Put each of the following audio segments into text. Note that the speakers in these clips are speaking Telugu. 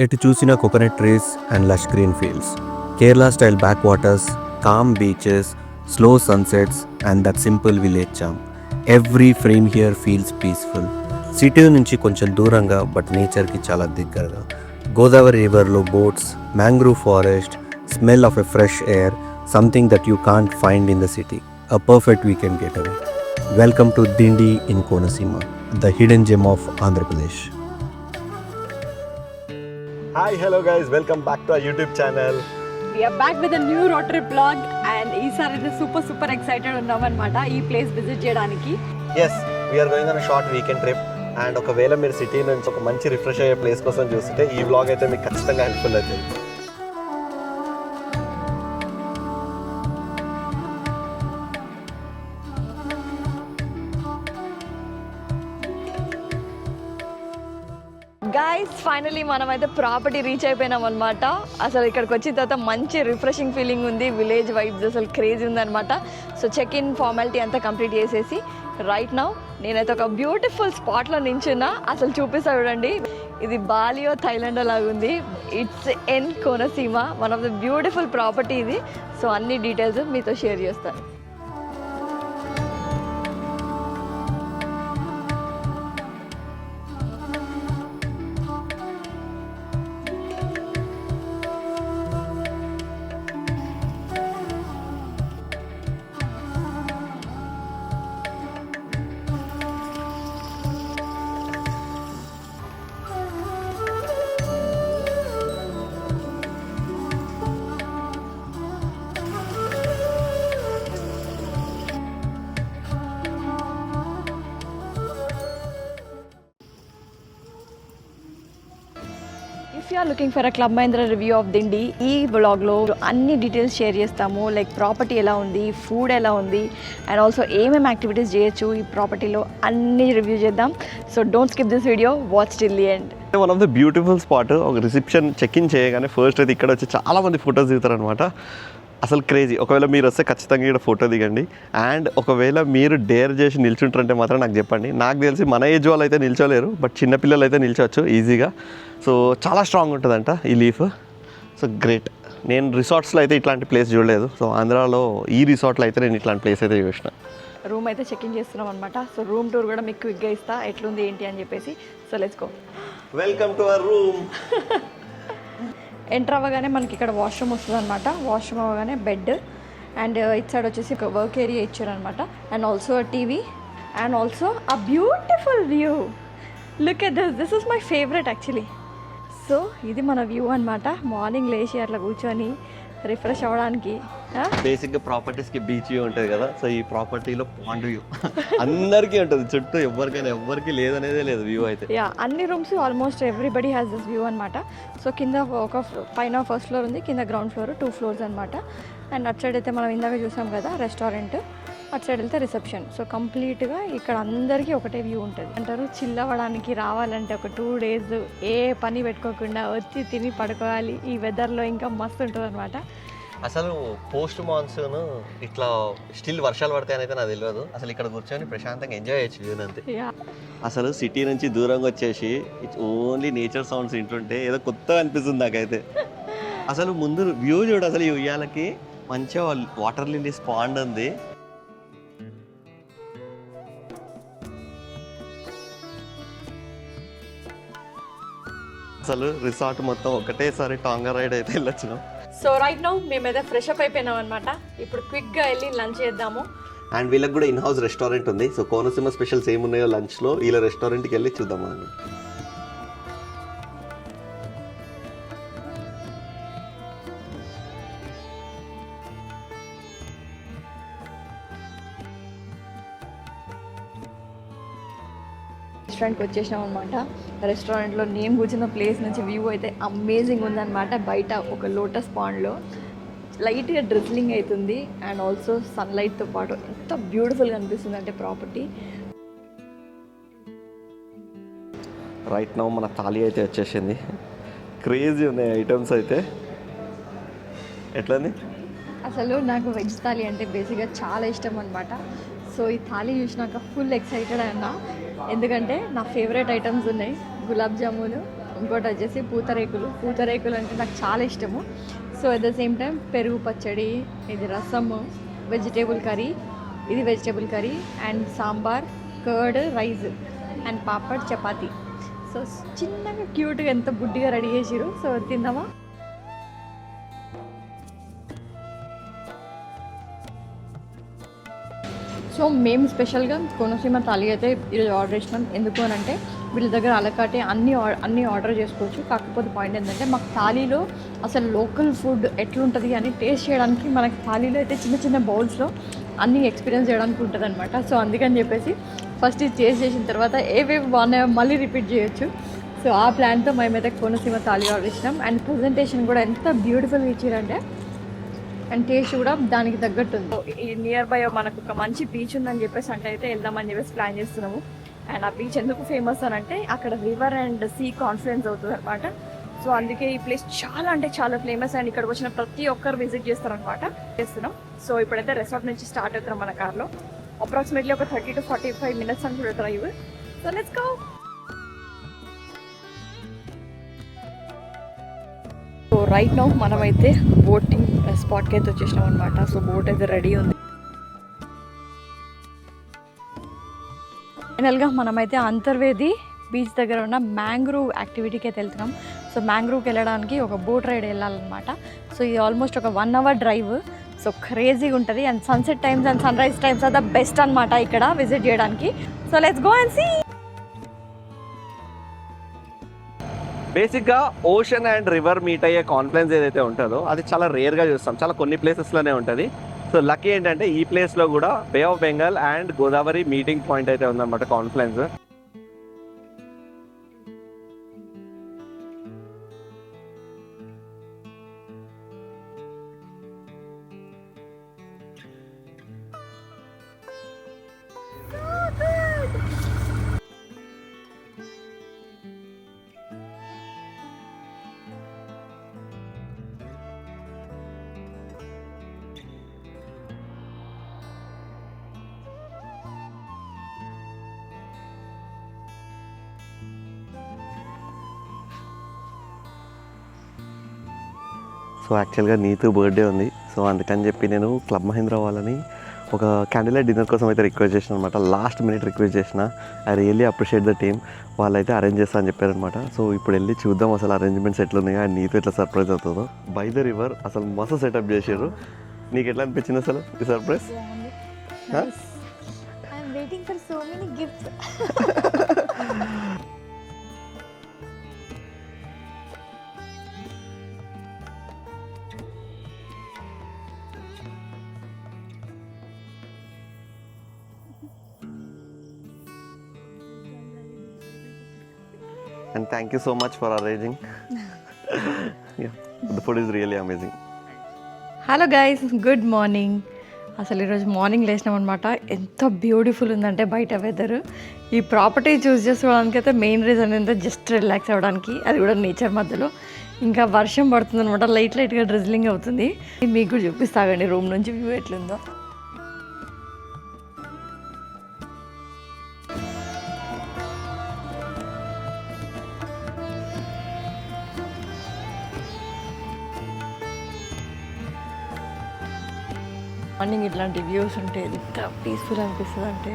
ఎటు చూసినా coconut trees and lush green fields, Kerala style backwaters, calm beaches, slow sunsets and that simple village charm. Every frame here feels peaceful. City నుంచి కొంచెం దూరంగా బట్ నేచర్కి చాలా దగ్గరగా. గోదావరి రివర్లో boats, mangrove forest, smell of a fresh air, something that you can't find in the city. A perfect weekend getaway. Welcome to Dindi in Konaseema, the hidden gem of Andhra Pradesh. Hi hello guys, welcome back to our YouTube channel. We are back with a new road trip vlog and ఈసారి అయితే సూపర్ ఎక్సైటెడ్ ఉన్నామన్నమాట ఈ ప్లేస్ విజిట్ చేయడానికి. Yes, we are going on short weekend trip. And ఒకవేళ మీరు సిటీ నుంచి ఒక మంచి రిఫ్రెష్ అయ్యే ప్లేస్ కోసం చూస్తుంటే ఈ వ్లాగ్ అయితే మీకు ఖచ్చితంగా హెల్ప్ఫుల్ అవుతుంది. గైస్ ఫైనలీ మనం అయితే ప్రాపర్టీ రీచ్ అయిపోయినాం అనమాట. అసలు ఇక్కడికి వచ్చిన తర్వాత మంచి రిఫ్రెషింగ్ ఫీలింగ్ ఉంది, విలేజ్ వైబ్స్ అసలు క్రేజీ ఉందన్నమాట. సో చెక్ ఇన్ ఫార్మాలిటీ అంతా కంప్లీట్ చేసేసి రైట్ నౌ నేనైతే ఒక బ్యూటిఫుల్ స్పాట్లో నించున్నా. అసలు చూపిస్తా చూడండి, ఇది బాలియో థైలాండ్ లాగుంది. It's an Konaseema, one of the beautiful property ఇది. సో అన్ని డీటెయిల్స్ మీతో షేర్ చేస్తాను. If you are looking for a club Mahindra review of Dindi, ఈ వ్లాగ్లో అన్ని డీటెయిల్స్ షేర్ చేస్తాము. లైక్ ప్రాపర్టీ ఎలా ఉంది, ఫుడ్ ఎలా ఉంది, అండ్ ఆల్సో ఏమేమి యాక్టివిటీస్ చేయొచ్చు ఈ ప్రాపర్టీలో అన్ని రివ్యూ చేద్దాం. So don't skip this video, watch till the end. One of the beautiful spot. ఒక రిసెప్షన్ చెక్ ఇన్ చేయగానే ఫస్ట్ అయితే ఇక్కడ వచ్చి చాలా మంది ఫొటోస్ దిగుతారు అనమాట. అసలు క్రేజీ. ఒకవేళ మీరు వస్తే ఖచ్చితంగా ఇక్కడ ఫోటో దిగండి. అండ్ ఒకవేళ మీరు డేర్ చేసి నిల్చుంటారంటే మాత్రం నాకు చెప్పండి. నాకు తెలిసి మన ఏజ్ వాళ్ళు అయితే నిల్చోలేరు, బట్ చిన్నపిల్లలు అయితే నిల్చోవచ్చు ఈజీగా. సో చాలా స్ట్రాంగ్ ఉంటుందంట ఈ లీఫ్. So great. నేను రిసార్ట్స్లో అయితే ఇట్లాంటి ప్లేస్ చూడలేదు. సో ఆంధ్రాలో ఈ రిసార్ట్లో అయితే నేను ఇట్లాంటి ప్లేస్ అయితే చూసిన. రూమ్ అయితే చెక్ ఇన్ చేస్తున్నాం అనమాట. సో రూమ్ టూర్ కూడా మీకు క్విక్గా ఇస్తా, ఎట్లుంది ఏంటి అని చెప్పేసి. So let's go. Welcome to our room. Enter అవ్వగానే మనకి ఇక్కడ వాష్రూమ్ వస్తుంది అనమాట. వాష్రూమ్ అవ్వగానే బెడ్ అండ్ ఇట్ సైడ్ వచ్చేసి ఒక వర్క్ ఏరియా ఇచ్చారనమాట. And also TV and also a beautiful view. Look at this is my favourite actually. So ఇది మన వ్యూ అనమాట. మార్నింగ్ లేచి అట్లా కూర్చొని రిఫ్రెష్ అవ్వడానికి. బేసిక్గా ప్రాపర్టీస్కి బీచ్ వ్యూ ఉంటుంది కదా. సో ఈ ప్రాపర్టీలో పాండ్ వ్యూ అందరికీ ఉంటుంది. చుట్టూ ఎవరికి లేదనేదే లేదు వ్యూ అయితే. యా, అన్ని rooms almost everybody has this view అనమాట. సో కింద ఒక పైన ఫస్ట్ ఫ్లోర్ ఉంది, కింద గ్రౌండ్ ఫ్లోర్, 2 floors అనమాట. అండ్ అటు సైడ్ అయితే మనం ఇందాక చూసాం కదా రెస్టారెంట్, అటు సైడ్ వెళ్తే రిసెప్షన్. సో కంప్లీట్గా ఇక్కడ అందరికీ ఒకటే వ్యూ ఉంటుంది. అంటారు చిల్ అవ్వడానికి రావాలంటే ఒక 2 days ఏ పని పెట్టుకోకుండా వచ్చి తిని పడుకోవాలి. ఈ వెదర్లో ఇంకా మస్తు ఉంటుంది అనమాట. అసలు పోస్ట్ మాన్సూన్ ఇట్లా స్టిల్ వర్షాలు పడతాయని అయితే నాకు తెలియదు. అసలు ఇక్కడ కూర్చొని ప్రశాంతంగా ఎంజాయ్ చేయొచ్చు వ్యూ అంతే. అసలు సిటీ నుంచి దూరంగా వచ్చేసి ఇట్స్ ఓన్లీ నేచర్ సౌండ్స్ వింటుంటే ఏదో కొత్తగా అనిపిస్తుంది నాకైతే. అసలు ముందు వ్యూ చూడు. అసలు ఈ ఉయ్యాలకి మంచిగా వాటర్ లిల్లీ స్పాండ్ ఉంది. అసలు రిసార్ట్ మొత్తం ఒకటేసారి టాంగా రైడ్ అయితే వెళ్ళొచ్చినాం. సో రైట్ నౌ మేమైతే ఫ్రెష్ అప్ అయిపోయినాం అనమాట. ఇప్పుడు క్విక్గా వెళ్ళి లంచ్ చేద్దాము. అండ్ వీళ్ళకి కూడా ఇన్ హౌస్ రెస్టారెంట్ ఉంది. సో కోనసీమ స్పెషల్స్ ఏమున్నాయో లంచ్లో వీళ్ళ రెస్టారెంట్కి వెళ్ళి చూద్దాం మనం. రెస్టారెంట్కి వచ్చేసినాం అనమాట. రెస్టారెంట్లో నేను కూర్చున్న ప్లేస్ నుంచి వ్యూ అయితే అమేజింగ్ ఉందన్నమాట. బయట ఒక లోటస్ పాండ్లో లైట్గా డ్రిజ్లింగ్ అవుతుంది అండ్ ఆల్సో సన్లైట్తో పాటు ఎంత బ్యూటిఫుల్గా అనిపిస్తుంది అంటే ప్రాపర్టీ. రైట్ నౌ మన థాలీ అయితే వచ్చేసింది. క్రేజీ ఉన్నాయి ఐటమ్స్ అయితే. ఎట్లంది? అసలు నాకు వెజ్ థాలీ అంటే బేసిక్గా చాలా ఇష్టం అనమాట. సో ఈ థాలీ చూసినాక ఫుల్ ఎక్సైటెడ్ అన్నా, ఎందుకంటే నా ఫేవరెట్ ఐటమ్స్ ఉన్నాయి. గులాబ్ జామును, ఇంకోటి వచ్చేసి పూతరేకులు అంటే నాకు చాలా ఇష్టము. So at the same time పెరుగు పచ్చడి, ఇది రసము, వెజిటేబుల్ కర్రీ, ఇది vegetable curry and sambar, curd, rice and papad, chapati. So చిన్నగా క్యూట్గా ఎంత బుడ్డిగా రెడీ చేసిరు. సో తిందామా? సో మేము స్పెషల్గా కోనసీమ థాలీ అయితే ఈరోజు ఆర్డర్ చేసినాం. ఎందుకు అని అంటే వీళ్ళ దగ్గర అలకాటే అన్నీ ఆర్డర్ చేసుకోవచ్చు. కాకపోతే పాయింట్ ఏంటంటే మాకు థాలీలో అసలు లోకల్ ఫుడ్ ఎట్లుంటుంది అని టేస్ట్ చేయడానికి మనకి థాలీలో అయితే చిన్న చిన్న బౌల్స్లో అన్నీ ఎక్స్పీరియన్స్ చేయడానికి ఉంటుంది అనమాట. సో అందుకని చెప్పేసి ఫస్ట్ ఇది టేస్ట్ చేసిన తర్వాత ఏవేవి బాగున్నాయో మళ్ళీ రిపీట్ చేయొచ్చు. సో ఆ ప్లాన్తో మేమైతే కోనసీమ థాలీ ఆర్డర్ చేసినాం. అండ్ ప్రజెంటేషన్ కూడా ఎంత బ్యూటిఫుల్గా ఇచ్చారంటే అండ్ టేస్ట్ కూడా దానికి తగ్గట్టు ఉంది. ఈ నియర్ బై మనకు ఒక మంచి బీచ్ ఉందని చెప్పేసి అంటే అయితే వెళ్దామని చెప్పేసి ప్లాన్ చేస్తున్నాము. అండ్ ఆ బీచ్ ఎందుకు ఫేమస్ అని అంటే అక్కడ రివర్ అండ్ సీ కాన్ఫ్లుయెన్స్ అవుతుంది అనమాట. సో అందుకే ఈ ప్లేస్ చాలా అంటే చాలా ఫేమస్. అండ్ ఇక్కడికి వచ్చిన ప్రతి ఒక్కరు విజిట్ చేస్తారనమాట. చేస్తున్నాం. సో ఇప్పుడైతే రిసార్ట్ నుంచి స్టార్ట్ అవుతాం మన కార్లో. అప్రాక్సిమేట్లీ ఒక 30 to 45 minutes అని కూడా drive. So let's go. So right now మనమైతే బోటింగ్ స్పాట్కి అయితే వచ్చేసినాం అనమాట. సో బోట్ అయితే రెడీ ఉంది. ఫైనల్గా మనమైతే అంతర్వేది బీచ్ దగ్గర ఉన్న మ్యాంగ్రూవ్ యాక్టివిటీకి అయితే వెళ్తున్నాం. సో మ్యాంగ్రూవ్కి వెళ్ళడానికి ఒక బోట్ రైడ్ వెళ్ళాలన్నమాట. సో ఇది ఆల్మోస్ట్ ఒక 1 hour డ్రైవ్. సో క్రేజీగా ఉంటుంది. And sunset times and sunrise times are the best అనమాట ఇక్కడ విజిట్ చేయడానికి. So let's go and see. బేసిక్గా ఓషన్ అండ్ రివర్ మీట్ అయ్యే కాన్ఫ్లుయెన్స్ ఏదైతే ఉంటుందో అది చాలా రేర్గా చూస్తాం. చాలా కొన్ని ప్లేసెస్లోనే ఉంటుంది. సో లక్కీ ఏంటంటే ఈ ప్లేస్లో కూడా bay of Bengal and Godavari meeting point అయితే ఉందన్నమాట, కాన్ఫ్లుయెన్స్. సో యాక్చువల్గా నీతు బర్త్డే ఉంది. సో అందుకని చెప్పి నేను క్లబ్ మహీంద్రా వాళ్ళని ఒక క్యాండిల్ లైట్ డిన్నర్ కోసం అయితే రిక్వెస్ట్ చేసిన అనమాట. లాస్ట్ మినిట్ రిక్వెస్ట్ చేసిన. I really appreciate the team. వాళ్ళైతే అరేంజ్ చేస్తా అని చెప్పారనమాట. సో ఇప్పుడు వెళ్ళి చూద్దాం అసలు అరేంజ్మెంట్స్ ఎట్లున్నాయో అండ్ నీతో ఎట్లా సర్ప్రైజ్ అవుతుందో. బై ద రివర్ అసలు మస్తు సెటప్ చేశారు. నీకు ఎట్లా అనిపించింది అసలు ఈ surprise? And thank you so much for arranging. Yeah, the food is really amazing. Hello guys, good morning. అసలు ఈరోజు మార్నింగ్ లేచినాం అనమాట. ఎంత బ్యూటిఫుల్ ఉందంటే బయట వెదర్. ఈ ప్రాపర్టీ చూస్ చేసుకోవడానికి అయితే మెయిన్ రీజన్ ఏంటంటే జస్ట్ రిలాక్స్ అవ్వడానికి, అది కూడా నేచర్ మధ్యలో. ఇంకా వర్షం పడుతుంది అనమాట, లైట్గా డ్రిజ్లింగ్ అవుతుంది. మీకు కూడా చూపిస్తాగండి రూమ్ నుంచి వ్యూ ఎట్లుందో. మార్నింగ్ ఇట్లాంటి వ్యూస్ ఉంటే ఎంత పీస్ఫుల్ అనిపిస్తుంది అంటే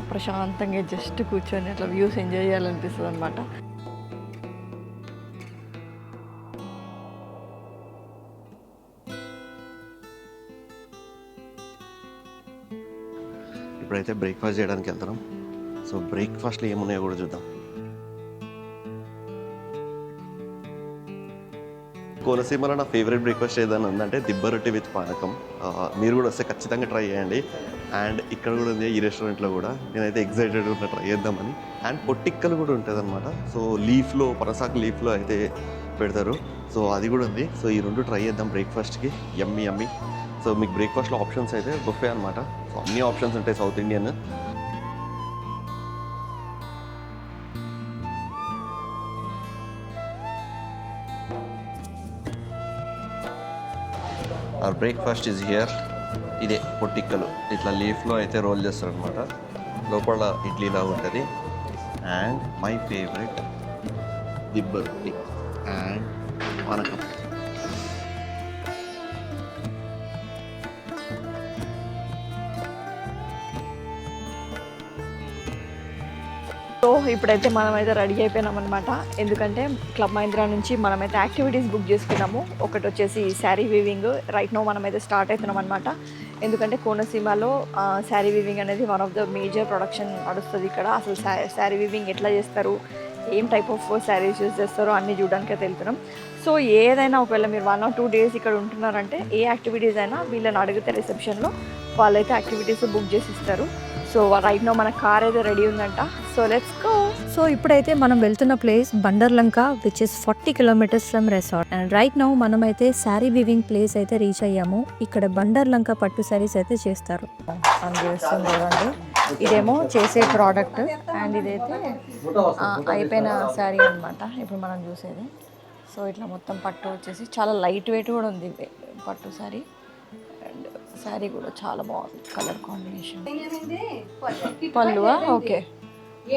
ప్రశాంతంగా జస్ట్ కూర్చొని అట్లా వ్యూస్ ఎంజాయ్ చేయాలనిపిస్తుంది అనమాట. ఇప్పుడైతే బ్రేక్ఫాస్ట్ చేయడానికి వెళ్తున్నాం. సో బ్రేక్ఫాస్ట్లో ఏమున్నాయో కూడా చూద్దాం. కోనసీమలో నా ఫేవరెట్ బ్రేక్ఫాస్ట్ ఏదైనా ఉందంటే దిబ్బ రొట్టె విత్ పానకం. మీరు కూడా వస్తే ఖచ్చితంగా ట్రై చేయండి. అండ్ ఇక్కడ కూడా ఉంది ఈ రెస్టారెంట్లో కూడా. నేనైతే ఎగ్జైటెడ్ ఉన్నా ట్రై చేద్దామని. అండ్ పొట్టిక్కలు కూడా ఉంటుంది అనమాట. సో లీఫ్లో, పనసాకు లీఫ్లో అయితే పెడతారు. సో అది కూడా ఉంది. సో ఈ రెండు ట్రై చేద్దాం బ్రేక్ఫాస్ట్కి. యమ్మీ. సో మీకు బ్రేక్ఫాస్ట్లో ఆప్షన్స్ అయితే బుఫే అనమాట. సో అన్ని ఆప్షన్స్ ఉంటాయి south Indian. our breakfast is here. ఇదే పొట్టిక్కలు ఇట్లా లీఫ్లో అయితే రోల్ చేస్తారు అనమాట. లోపల ఇడ్లీలా ఉంటుంది. అండ్ మై ఫేవరెట్ దిబ్బ రొట్టి. అండ్ వనకం. సో ఇప్పుడైతే మనమైతే రెడీ అయిపోయినాం అనమాట. ఎందుకంటే క్లబ్ మహీంద్రా నుంచి మనమైతే యాక్టివిటీస్ బుక్ చేసుకున్నాము. ఒకటి వచ్చేసి శారీ వీవింగ్. రైట్ నో మనమైతే స్టార్ట్ అవుతున్నాం అనమాట. ఎందుకంటే కోనసీమలో శారీ వీవింగ్ అనేది one of the major production నడుస్తుంది ఇక్కడ. అసలు శారీ వీవింగ్ ఎట్లా చేస్తారు, ఏం టైప్ ఆఫ్ శారీస్ యూజ్ చేస్తారో అన్నీ చూడడానికి అయితే వెళ్తున్నాం. సో ఏదైనా ఒకవేళ మీరు 1 or 2 days ఇక్కడ ఉంటున్నారంటే ఏ యాక్టివిటీస్ అయినా వీళ్ళని అడిగితే రిసెప్షన్లో వాళ్ళైతే యాక్టివిటీస్ బుక్ చేసి ఇస్తారు. సో రైట్ నో మన కార్ అయితే రెడీ ఉందంట. So let's go. సో ఇప్పుడైతే మనం వెళ్తున్న place Bandarlanka which is 40 kilometers from resort. And right now మనమైతే శారీ వివింగ్ ప్లేస్ అయితే రీచ్ అయ్యాము. ఇక్కడ బండర్లంక పట్టు శారీస్ అయితే చేస్తారు. చూస్తుంది కదండి, ఇదేమో చేసే ప్రోడక్ట్ అండ్ ఇదైతే అయిపోయిన శారీ అనమాట ఇప్పుడు మనం చూసేది. సో ఇట్లా మొత్తం పట్టు వచ్చేసి చాలా లైట్ వెయిట్ కూడా ఉంది పట్టు శారీ. అండ్ శారీ కూడా చాలా బాగుంది, కలర్ కాంబినేషన్. పళ్ళువా? ఓకే,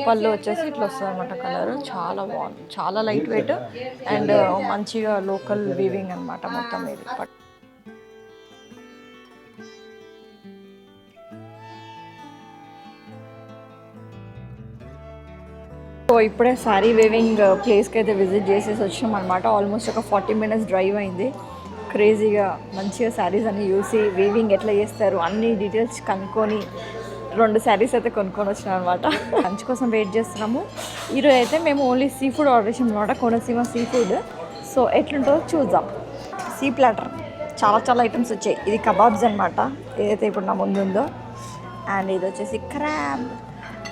పళ్ళు వచ్చేసి ఇట్లా వస్తుంది అనమాట. కలర్ చాలా బాగుంది, చాలా లైట్ వెయిట్ అండ్ మంచిగా లోకల్ వీవింగ్ అనమాట మొత్తం ఇది. సో ఇప్పుడే శారీ వీవింగ్ ప్లేస్కి అయితే విజిట్ చేసేసి వచ్చినాం అనమాట. ఆల్మోస్ట్ ఒక 40 minutes డ్రైవ్ అయింది. క్రేజీగా మంచిగా శారీస్ అన్ని చూసి వీవింగ్ ఎట్లా చేస్తారు అన్ని డీటెయిల్స్ కనుక్కొని 2 శారీస్ అయితే కొనుక్కొని వచ్చినాం అనమాట. లంచ్ కోసం వెయిట్ చేస్తున్నాము. ఈరోజు అయితే మేము ఓన్లీ సీ ఫుడ్ ఆర్డర్ చేసాం అనమాట, కోనసీమ సీ ఫుడ్. సో ఎట్లుంటుందో చూద్దాం. సీ ప్లాటర్ చాలా ఐటమ్స్ వచ్చాయి. ఇది కబాబ్స్ అనమాట ఏదైతే ఇప్పుడు నా ముందు ఉందో. అండ్ ఇది వచ్చేసి క్రాబ్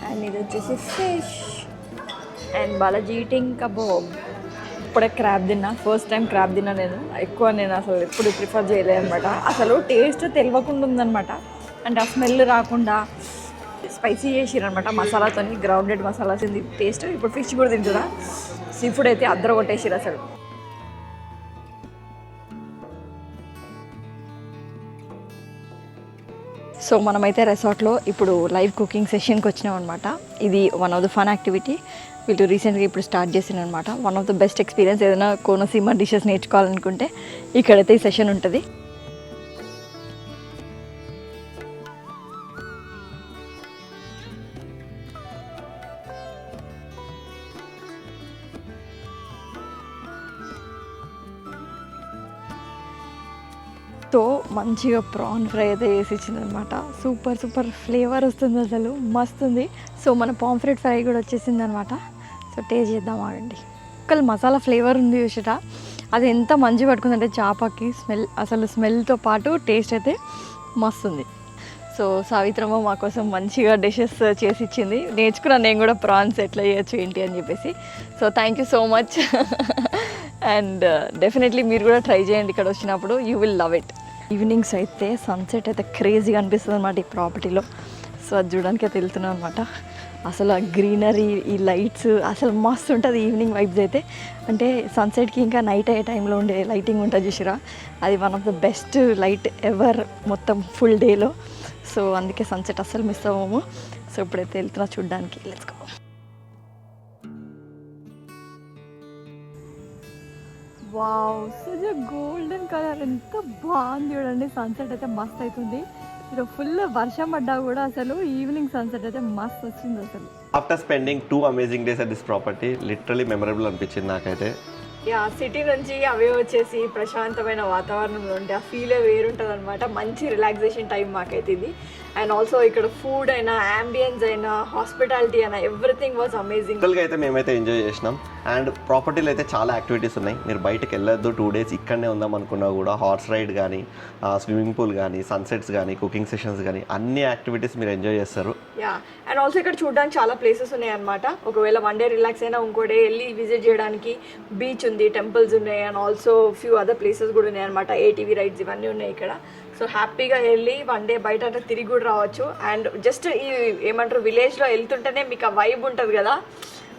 అండ్ ఇది వచ్చేసి fish and Balaji eating kebab. ఇప్పుడే క్రాబ్ తిన్నా, ఫస్ట్ టైం క్రాబ్ తిన్నా. నేను అసలు ఎప్పుడు ప్రిఫర్ చేయలేదు అనమాట. అసలు టేస్ట్ తెలియకుండా ఉందనమాట. అంటే ఆ స్మెల్ రాకుండా స్పైసీ చేసిరనమాట మసాలాతో, గ్రౌండెడ్ మసాలా తింది టేస్ట్. ఇప్పుడు ఫిష్ కూడా తింటున్నా. సీ ఫుడ్ అయితే అద్దరు కొట్టేసిరు అసలు. సో మనమైతే రెసార్ట్లో ఇప్పుడు లైవ్ కుకింగ్ సెషన్కి వచ్చినాం అనమాట. ఇది one of the fun activity. వీళ్ళు రీసెంట్గా ఇప్పుడు స్టార్ట్ చేసిన అనమాట. One of the best experience. ఏదైనా కోనసీమ డిషెస్ నేర్చుకోవాలనుకుంటే ఇక్కడైతే ఈ సెషన్ ఉంటుంది. సో మంచిగా ప్రాన్ ఫ్రై అయితే వేసి ఇచ్చిందనమాట. సూపర్ ఫ్లేవర్ వస్తుంది, అసలు మస్తు ఉంది. సో మన పాంఫ్రెట్ ఫ్రై కూడా వచ్చేసింది అనమాట. సో టేస్ట్ చేద్దాం ఆగండి. ఒకళ్ళు మసాలా ఫ్లేవర్ ఉంది చూసిట, అది ఎంత మంచి పట్టుకుందంటే చేపకి స్మెల్తో పాటు టేస్ట్ అయితే మస్తు ఉంది. సో సావిత్రమ్మ మా కోసం మంచిగా డిషెస్ చేసి ఇచ్చింది. నేర్చుకున్నాను నేను కూడా ప్రాన్స్ ఎట్లా చేయొచ్చు ఏంటి అని చెప్పేసి. So thank you so much. And definitely మీరు కూడా ట్రై చేయండి ఇక్కడ వచ్చినప్పుడు, you will love it. Evenings అయితే సన్సెట్ అయితే క్రేజీగా అనిపిస్తుంది అనమాట ఈ ప్రాపర్టీలో. సో అది చూడడానికి అయితే వెళ్తున్నాం అనమాట. అసలు ఆ గ్రీనరీ, ఈ లైట్స్ అసలు మస్తు ఉంటుంది ఈవినింగ్ వైబ్స్ అయితే. అంటే సన్సెట్కి ఇంకా నైట్ అయ్యే టైంలో ఉండే లైటింగ్ ఉంటుంది చూసిరా, అది one of the best light ever మొత్తం ఫుల్ డేలో. సో అందుకే సన్సెట్ అస్సలు మిస్ అవ్వము. సో ఇప్పుడైతే వెళ్తున్నా చూడడానికి. Let's go. Wow, such golden colour, ఎంత బాగుంది చూడండి. సన్సెట్ అయితే మస్త్ అవుతుంది. ఇది ఫుల్ వర్షం పడ్డా కూడా అసలు ఈవినింగ్ సన్సెట్ అయితే మస్త్ వచ్చింది అసలు. After spending 2 amazing days at this property, literally memorable అనిపించింది నాకైతే. యా, సిటీ నుంచి అవే వచ్చేసి ప్రశాంతమైన వాతావరణంలో ఉంటే ఆ ఫీలే వేరుంటుంది అనమాట. మంచి రిలాక్సేషన్ టైం మాకైతే ఇది. అండ్ ఆల్సో ఇక్కడ ఫుడ్ అయినా, అంబియన్స్ అయినా, హాస్పిటాలిటీ అయినా, ఎవ్రీథింగ్ వాజ్ అమేజింగ్. గా అయితే మేమైతే ఎంజాయ్ చేసినాం. అండ్ ప్రాపర్టీలో అయితే చాలా యాక్టివిటీస్ ఉన్నాయి. మీరు బయటకు వెళ్ళొద్దు, 2 days ఇక్కడనే ఉందాం అనుకున్నా కూడా హార్స్ రైడ్ కానీ, స్విమ్మింగ్ పూల్ కానీ, సన్సెట్స్ కానీ, కుకింగ్ సెషన్స్ కానీ అన్ని యాక్టివిటీస్ మీరు ఎంజాయ్ చేస్తారు. యా, అండ్ ఆల్సో ఇక్కడ చూడడానికి చాలా ప్లేసెస్ ఉన్నాయి అనమాట. ఒకవేళ 1 day రిలాక్స్ అయినా ఇంకో డే వెళ్ళి విజిట్ చేయడానికి బీచ్ ఉంది, టెంపుల్స్ ఉన్నాయి, and also few other places కూడా ఉన్నాయి అనమాట. ATV రైడ్స్ ఇవన్నీ ఉన్నాయి ఇక్కడ. సో హ్యాపీగా వెళ్ళి 1 day బయట అంటే తిరిగి కూడా రావచ్చు. అండ్ జస్ట్ ఈ ఏమంటారు విలేజ్లో వెళ్తుంటేనే మీకు ఆ వైబ్ ఉంటుంది కదా,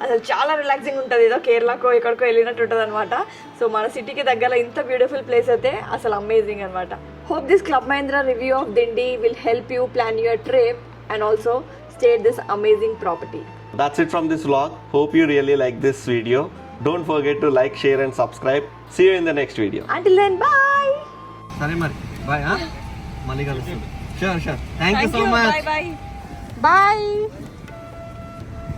అసలు చాలా రిలాక్సింగ్ ఉంటుంది. ఏదో కేరళకో ఎక్కడికో వెళ్ళినట్టు ఉంటుంది అనమాట. సో మన సిటీకి దగ్గర ఇంత బ్యూటిఫుల్ ప్లేస్ అయితే అసలు అమేజింగ్ అనమాట. Hope this club Mahindra review of Dindi will help you plan your trip and also stay at this amazing property. That's it from this vlog. Hope you really like this video. Don't forget to like, share and subscribe. See you in the next video. Until then, bye. సరే మరి బాయ్, మళ్ళీ కలుస్తాం. Sure thank you so much. Bye.